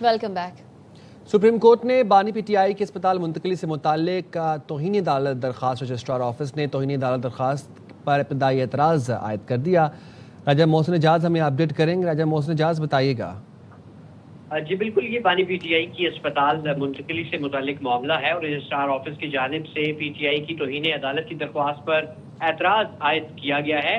Welcome back. Supreme court ने बानी PTI के अस्पताल मुंतकली से मुताल्लिक तौहीन अदालत दरख्वास्त रजिस्ट्रार ऑफिस ने तौहीन अदालत दरख्वास्त पर इब्तदाई एतराज़ आयद कर दिया। राजा मोहसिन एजाज हमें अपडेट करेंगे। राजा मोहसिन एजाज बताइएगा। जी बिल्कुल, ये बानी पीटीआई की अस्पताल मुंतकली से मुतालिक मामला है और रजिस्ट्रार ऑफिस की जानिब से पीटीआई की तौहीन अदालत की दरख्वास्त पर एतराज़ आयद किया गया है।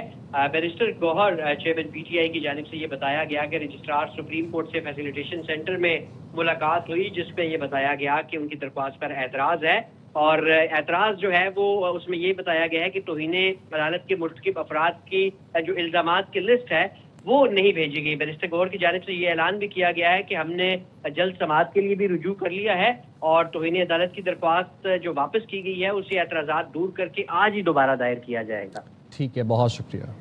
बैरिस्टर गौहर चेयरमैन पीटीआई की जानिब से ये बताया गया कि रजिस्ट्रार सुप्रीम कोर्ट से फैसिलिटेशन सेंटर में मुलाकात हुई, जिसमें ये बताया गया कि उनकी दरख्वास्त पर एतराज़ है और एतराज़ जो है वो उसमें ये बताया गया है कि तौहीन अदालत के मुर्तकिब अफराद की जो इल्ज़ामात की लिस्ट है वो नहीं भेजी गई। बैरिस्टर गौहर की जानिब से ये ऐलान भी किया गया है कि हमने जल्द समाअत के लिए भी रुजू कर लिया है और तौहीन अदालत की दरख्वास्त जो वापस की गई है उसे एतराज़ात दूर करके आज ही दोबारा दायर किया जाएगा। ठीक है, बहुत शुक्रिया।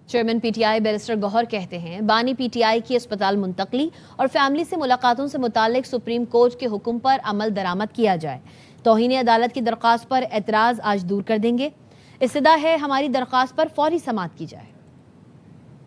चेयरमैन पीटीआई बैरिस्टर गौहर कहते हैं बानी पीटीआई की अस्पताल मुंतकली और फैमिली से मुलाकातों से मुताल्लिक सुप्रीम कोर्ट के हुक्म पर अमल दरामद किया जाए। तौहीन अदालत की दरख्वास्त पर एतराज़ आज दूर कर देंगे। इस्तदा है हमारी दरख्वास्त पर फौरी समाअत की जाए।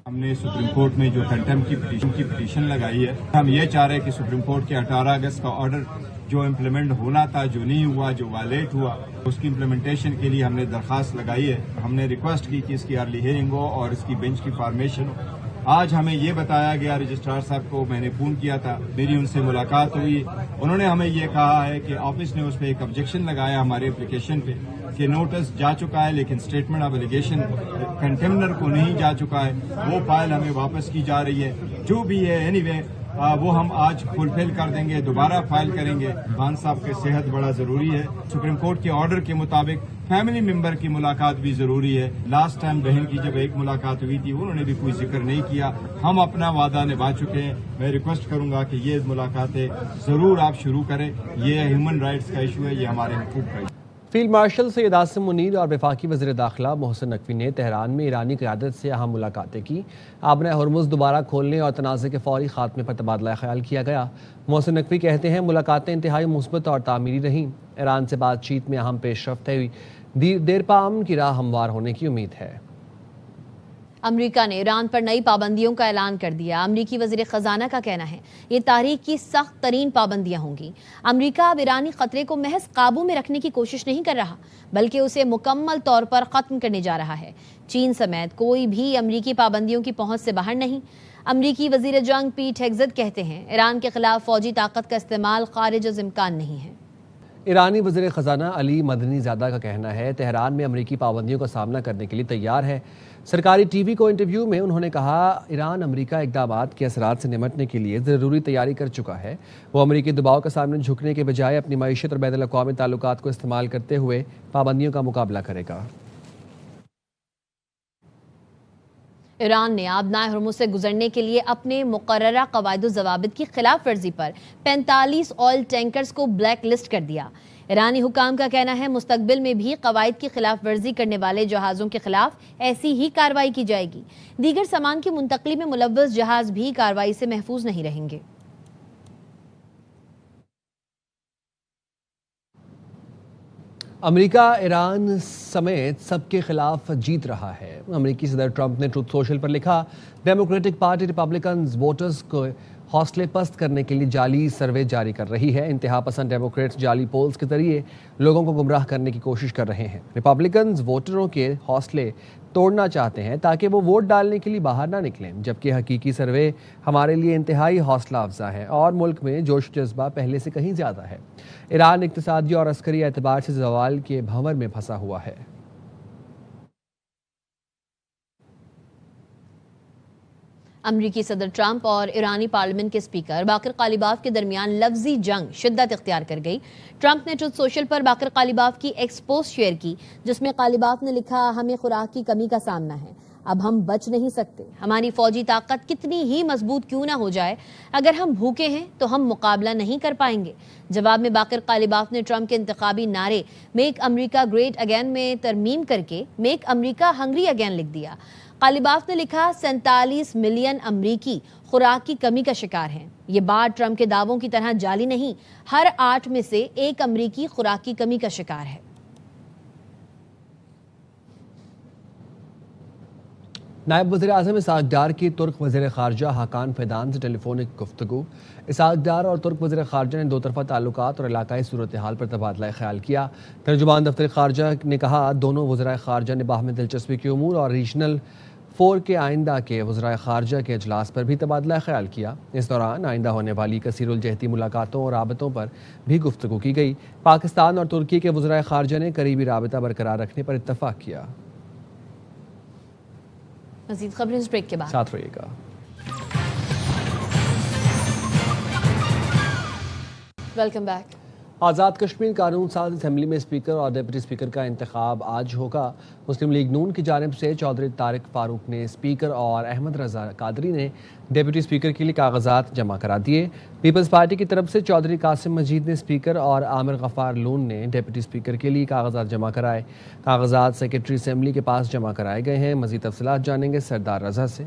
हमने सुप्रीम कोर्ट में जो कंटेम्प्ट की पिटीशन लगाई है, हम ये चाह रहे हैं कि सुप्रीम कोर्ट के 18 अगस्त का ऑर्डर जो इम्प्लीमेंट होना था, जो नहीं हुआ, जो वायलेट हुआ, उसकी इम्प्लीमेंटेशन के लिए हमने दरख्वास्त लगाई है। हमने रिक्वेस्ट की कि इसकी अर्ली हियरिंग हो और इसकी बेंच की फॉर्मेशन हो। आज हमें ये बताया गया, रजिस्ट्रार साहब को मैंने फोन किया था, मेरी उनसे मुलाकात हुई, उन्होंने हमें ये कहा है कि ऑफिस ने उस पर एक ऑब्जेक्शन लगाया हमारे एप्लीकेशन पे कि नोटिस जा चुका है लेकिन स्टेटमेंट ऑफ एलिगेशन कंटेम्नर को नहीं जा चुका है, वो फाइल हमें वापस की जा रही है। जो भी है एनीवे वो हम आज फुलफिल कर देंगे, दोबारा फाइल करेंगे। खान साहब की सेहत बड़ा जरूरी है। सुप्रीम कोर्ट के ऑर्डर के मुताबिक फैमिली मेंबर की मुलाकात भी जरूरी है। लास्ट टाइम बहन की जब एक मुलाकात हुई थी उन्होंने भी कोई जिक्र नहीं किया। हम अपना वादा निभा चुके हैं। मैं रिक्वेस्ट करूंगा कि ये मुलाकातें जरूर आप शुरू करें। ये ह्यूमन राइट्स का इशू है, ये हमारे हकूक का issue. Field marshal Syed Asim Munir और वफाकी वज़ीर दाखिला मोहसिन नकवी ने तेहरान में ईरानी क़यादत से अहम मुलाकातें की। आबने हरमुज़ दोबारा खोलने और तनाज़े के फौरी खात्मे पर तबादला ख्याल किया गया। मोहसिन नकवी कहते हैं मुलाकातें इंतहाई मुस्बत और तामीरी रहीं। ईरान से बातचीत में अहम पेशरफ्त हुई। देर पा अमन की राह हमवार होने की उम्मीद है। अमेरिका ने ईरान पर नई पाबंदियों का ऐलान कर दिया। अमेरिकी वज़ीर ख़ज़ाना का कहना है ये तारीख की सख्त तरीन पाबंदियां होंगी। अमेरिका अब ईरानी ख़तरे को महज काबू में रखने की कोशिश नहीं कर रहा बल्कि उसे मुकम्मल तौर पर ख़त्म करने जा रहा है। चीन समेत कोई भी अमेरिकी पाबंदियों की पहुंच से बाहर नहीं। अमेरिकी वज़ीर जंग पीट हेग्ज़ेट कहते हैं ईरान के खिलाफ फ़ौजी ताकत का इस्तेमाल खारिज अज़ इम्कान नहीं है। ईरानी वज़ीर ख़ज़ाना अली मदनी ज़ादा का कहना है तेहरान में अमेरिकी पाबंदियों का सामना करने के लिए तैयार है। सरकारी टीवी को इंटरव्यू में उन्होंने कहा ईरान अमेरिका इक़दामात के असरात से निमटने के लिए ज़रूरी तैयारी कर चुका है। वो अमेरिकी दबाव के सामने झुकने के बजाय अपनी मईशत और बैनुल अक़वामी ताल्लुकात को इस्तेमाल करते हुए पाबंदियों का मुकाबला करेगा। ईरान ने आबनाए हरमुज़ से गुजरने के लिए अपने मुकर्ररा क़वाइद ज़वाबित की खिलाफ वर्जी पर 45 ऑयल टैंकर्स को ब्लैक लिस्ट कर दिया। ईरानी हुकाम का कहना है मुस्तकबिल में भी क़वाइद की खिलाफ वर्जी करने वाले जहाज़ों के खिलाफ ऐसी ही कार्रवाई की जाएगी। दीगर सामान की मुंतकली में मुलव्वस जहाज़ भी कार्रवाई से महफूज नहीं रहेंगे। अमेरिका ईरान समेत सबके खिलाफ जीत रहा है। अमेरिकी सदर ट्रंप ने ट्रूथ सोशल पर लिखा डेमोक्रेटिक पार्टी रिपब्लिकन वोटर्स को हौसले पस्त करने के लिए जाली सर्वे जारी कर रही है। इंतहा पसंद डेमोक्रेट्स जाली पोल्स के जरिए लोगों को गुमराह करने की कोशिश कर रहे हैं। रिपब्लिकन वोटरों के हौसले तोड़ना चाहते हैं ताकि वो वोट डालने के लिए बाहर ना निकलें, जबकि हकीकी सर्वे हमारे लिए इंतहाई हौसला अफजा है और मुल्क में जोश जज्बा पहले से कहीं ज़्यादा है। ईरान इक़्तिसादी और अस्करी एतबार से ज़वाल के भंवर में फंसा हुआ है। अमरीकी सदर ट्रंप और ईरानी पार्लियामेंट के स्पीकर बाकर कालिबाफ के दरमियान लफ्जी जंग शिद्दत इख्तियार कर गई। ट्रंप ने ट्रूथ सोशल पर बाकर कालिबाफ की एक्स पोस्ट शेयर की जिसमें कालिबाफ ने लिखा हमें खुराक की कमी का सामना है, अब हम बच नहीं सकते। हमारी फौजी ताकत कितनी ही मजबूत क्यों ना हो जाए, अगर हम भूखे हैं तो हम मुकाबला नहीं कर पाएंगे। जवाब में बाकर कालिबाफ ने ट्रंप के इंतखाबी नारे मेक अमरीका ग्रेट अगेन में तरमीम करके मेक अमरीका हंग्री अगेन लिख दिया। कालिबाफ ने लिखा 47 मिलियन अमरीकी खुराक की कमी का शिकार हैं। ये बात ट्रंप के दावों की तरह जाली नहीं, हर 8 में से 1 अमरीकी खुराक की कमी का शिकार है। نائب وزیر اعظم اسحاق ڈار کی ترک وزیر خارجہ حاکان فیدان سے ٹیلی فونک گفتگو۔ اسحاق ڈار اور ترک وزیر خارجہ نے دو طرفہ تعلقات اور علاقائی صورتحال پر تبادلہ خیال کیا۔ ترجمان دفتر خارجہ نے کہا دونوں وزرائے خارجہ نے باہمی دلچسپی کے امور اور ریجنل 4 کے آئندہ کے وزرائے خارجہ کے اجلاس پر بھی تبادلہ خیال کیا۔ اس دوران آئندہ ہونے والی کثیر الجہتی ملاقاتوں اور رابطوں پر بھی گفتگو کی گئی۔ پاکستان اور ترکی کے وزرائے خارجہ نے قریبی رابطہ برقرار رکھنے پر اتفاق کیا۔ مزید خبریں اس بریک کے بعد ساتھ رہیے گا۔ Welcome back. آزاد کشمیر قانون ساز اسمبلی میں اسپیکر اور ڈپٹی اسپیکر کا انتخاب آج ہوگا۔ مسلم لیگ نون کی جانب سے چودھری طارق فاروق نے اسپیکر اور احمد رضا قادری نے ڈپٹی اسپیکر کے لیے کاغذات جمع کرا دیے۔ پیپلز پارٹی کی طرف سے چودھری قاسم مجید نے اسپیکر اور عامر غفار لون نے ڈپٹی اسپیکر کے لیے کاغذات جمع کرائے۔ کاغذات سیکرٹری اسمبلی کے پاس جمع کرائے گئے ہیں۔ مزید تفصیلات جانیں گے سردار رضا سے۔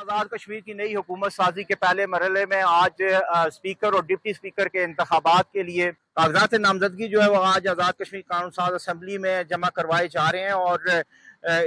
آزاد کشمیر کی نئی حکومت سازی کے پہلے مرحلے میں آج اسپیکر اور ڈپٹی اسپیکر کے انتخابات کے لیے کاغذات نامزدگی جو ہے وہ آج آزاد کشمیر قانون ساز اسمبلی میں جمع کروائے جا رہے ہیں، اور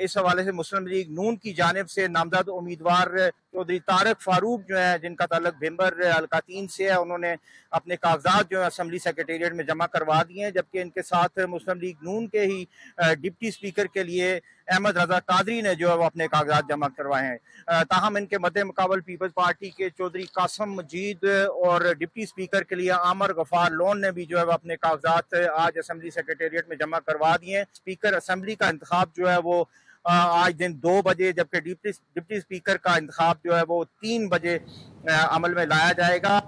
اس حوالے سے مسلم لیگ نون کی جانب سے نامزد امیدوار چودھری طارق فاروق جو ہیں، جن کا تعلق بھمبر حلقہ 3 سے ہے، انہوں نے اپنے کاغذات جو ہے اسمبلی سیکریٹریٹ میں جمع کروا دیے ہیں، جبکہ ان کے ساتھ مسلم لیگ نون کے ہی ڈپٹی اسپیکر کے لیے احمد رضا قادری نے جو ہے وہ اپنے کاغذات جمع کروائے ہیں۔ تاہم ان کے مد مقابل پیپلز پارٹی کے چودھری قاسم مجید اور ڈپٹی اسپیکر کے لیے عامر غفار لون نے بھی جو ہے وہ اپنے کاغذات آج اسمبلی سیکریٹریٹ میں جمع کروا دیے ہیں۔ اسپیکر اسمبلی کا انتخاب جو ہے وہ آج دن 2 بجے، جبکہ ڈپٹی اسپیکر کا انتخاب جو ہے وہ 3 بجے عمل میں لایا جائے گا۔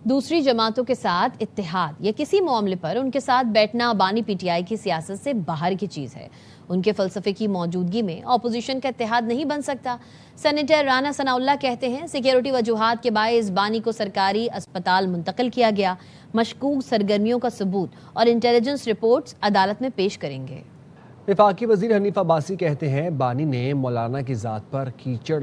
دوسری جماعتوں کے ساتھ اتحاد یا کسی معاملے پر ان کے ساتھ بیٹھنا بانی پی ٹی آئی کی سیاست سے باہر کی چیز ہے۔ ان کے فلسفے کی موجودگی میں اپوزیشن کا اتحاد نہیں بن سکتا۔ سینیٹر رانا ثناء اللہ کہتے ہیں سیکیورٹی وجوہات کے باعث بانی کو سرکاری اسپتال منتقل کیا گیا۔ مشکوک سرگرمیوں کا ثبوت اور انٹیلیجنس رپورٹس عدالت میں پیش کریں گے۔ وفاقی وزیر حنیف عباسی کہتے ہیں بانی نے مولانا کی ذات پر کیچڑ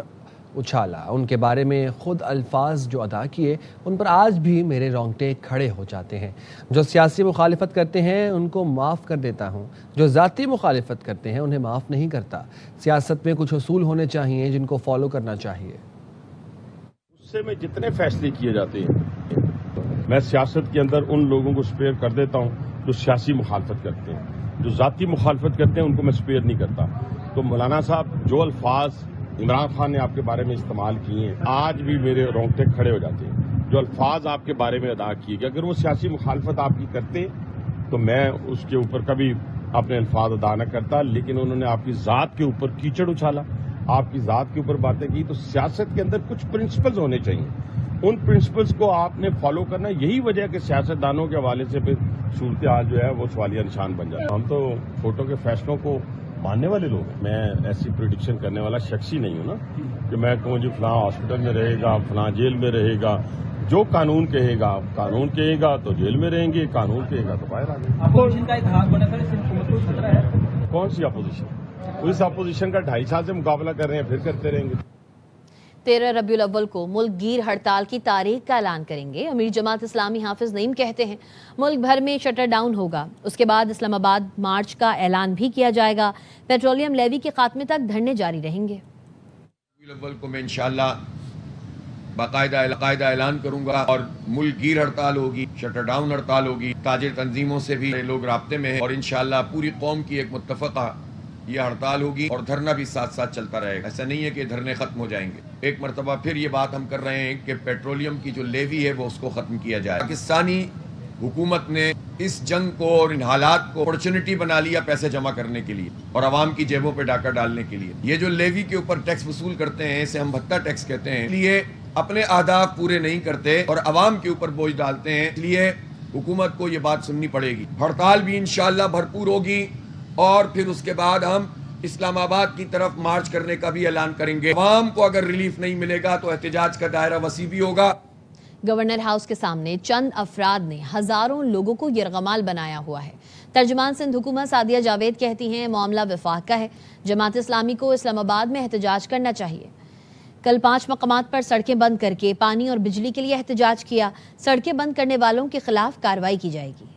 اچھالا، ان کے بارے میں خود الفاظ جو ادا کیے ان پر آج بھی میرے رونگٹے کھڑے ہو جاتے ہیں۔ جو سیاسی مخالفت کرتے ہیں ان کو معاف کر دیتا ہوں، جو ذاتی مخالفت کرتے ہیں انہیں معاف نہیں کرتا۔ سیاست میں کچھ اصول ہونے چاہیے جن کو فالو کرنا چاہیے۔ غصے میں جتنے فیصلے کیے جاتے ہیں میں سیاست کے اندر ان لوگوں کو سپیئر کر دیتا ہوں جو سیاسی مخالفت کرتے ہیں، جو ذاتی مخالفت کرتے ہیں ان کو میں سپیئر نہیں کرتا۔ تو مولانا صاحب جو الفاظ عمران خان نے آپ کے بارے میں استعمال کیے ہیں آج بھی میرے رونگٹے کھڑے ہو جاتے ہیں۔ جو الفاظ آپ کے بارے میں ادا کیے گئے، اگر وہ سیاسی مخالفت آپ کی کرتے تو میں اس کے اوپر کبھی اپنے الفاظ ادا نہ کرتا، لیکن انہوں نے آپ کی ذات کے اوپر کیچڑ اچھالا، آپ کی ذات کے اوپر باتیں کی۔ تو سیاست کے اندر کچھ پرنسپلز ہونے چاہیے، ان پرنسپلز کو آپ نے فالو کرنا۔ یہی وجہ ہے کہ سیاستدانوں کے حوالے سے پھر صورتحال جو ہے وہ سوالیہ نشان بن جاتا ہے۔ ہم تو فوٹو کے فیصلوں کو ماننے والے لوگ ہیں۔ میں ایسی پریڈکشن کرنے والا شخص ہی نہیں ہوں نا کہ میں کہوں جی فلاں ہاسپٹل میں رہے گا، فلاں جیل میں رہے گا۔ جو قانون کہے گا، قانون کہے گا تو جیل میں رہیں گے، قانون کہے گا تو باہر آ جائیں گے۔ اپوزیشن کا اتحاد بنا سر، اس حکومت کو خطرہ ہے؟ کون سی اپوزیشن؟ اس اپوزیشن کا 2.5 سال سے مقابلہ کر رہے ہیں، پھر کرتے رہیں گے۔ 13 ربیع الاول کو ملک گیر ہڑتال کی تاریخ کا اعلان کریں گے۔ امیر جماعت اسلامی حافظ نعیم کہتے ہیں ملک بھر میں شٹر ڈاؤن ہوگا، اس کے بعد اسلام آباد مارچ کا اعلان بھی کیا جائے گا۔ پیٹرولیم لیوی کے خاتمے تک دھرنے جاری رہیں گے۔ الاول کو میں انشاءاللہ باقاعدہ اعلان کروں گا اور ملک گیر ہڑتال ہوگی، شٹر ڈاؤن ہڑتال ہوگی۔ تاجر تنظیموں سے بھی لوگ رابطے میں ہیں اور انشاءاللہ پوری قوم کی ایک متفقہ یہ ہڑتال ہوگی اور دھرنا بھی ساتھ ساتھ چلتا رہے گا۔ ایسا نہیں ہے کہ دھرنے ختم ہو جائیں گے۔ ایک مرتبہ پھر یہ بات ہم کر رہے ہیں کہ پیٹرولیم کی جو لیوی ہے وہ اس کو ختم کیا جائے۔ پاکستانی حکومت نے اس جنگ کو اور ان حالات کو اپرچونٹی بنا لیا پیسے جمع کرنے کے لیے اور عوام کی جیبوں پہ ڈاکہ ڈالنے کے لیے۔ یہ جو لیوی کے اوپر ٹیکس وصول کرتے ہیں اسے ہم بھتہ ٹیکس کہتے ہیں، اس لیے اپنے اہداف پورے نہیں کرتے اور عوام کے اوپر بوجھ ڈالتے ہیں، اس لیے حکومت کو یہ بات سننی پڑے گی۔ ہڑتال بھی انشاءاللہ بھرپور ہوگی اور پھر اس کے بعد ہم اسلام آباد کی طرف مارچ کرنے کا بھی اعلان کریں گے۔ عوام کو اگر ریلیف نہیں ملے گا تو احتجاج کا دائرہ وسیع بھی ہوگا۔ گورنر ہاؤس کے سامنے چند افراد نے ہزاروں لوگوں کو یرغمال بنایا ہوا ہے۔ ترجمان سندھ حکومت سعدیہ جاوید کہتی ہیں معاملہ وفاق کا ہے، جماعت اسلامی کو اسلام آباد میں احتجاج کرنا چاہیے۔ کل 5 مقامات پر سڑکیں بند کر کے پانی اور بجلی کے لیے احتجاج کیا۔ سڑکیں بند کرنے والوں کے خلاف کارروائی کی جائے گی۔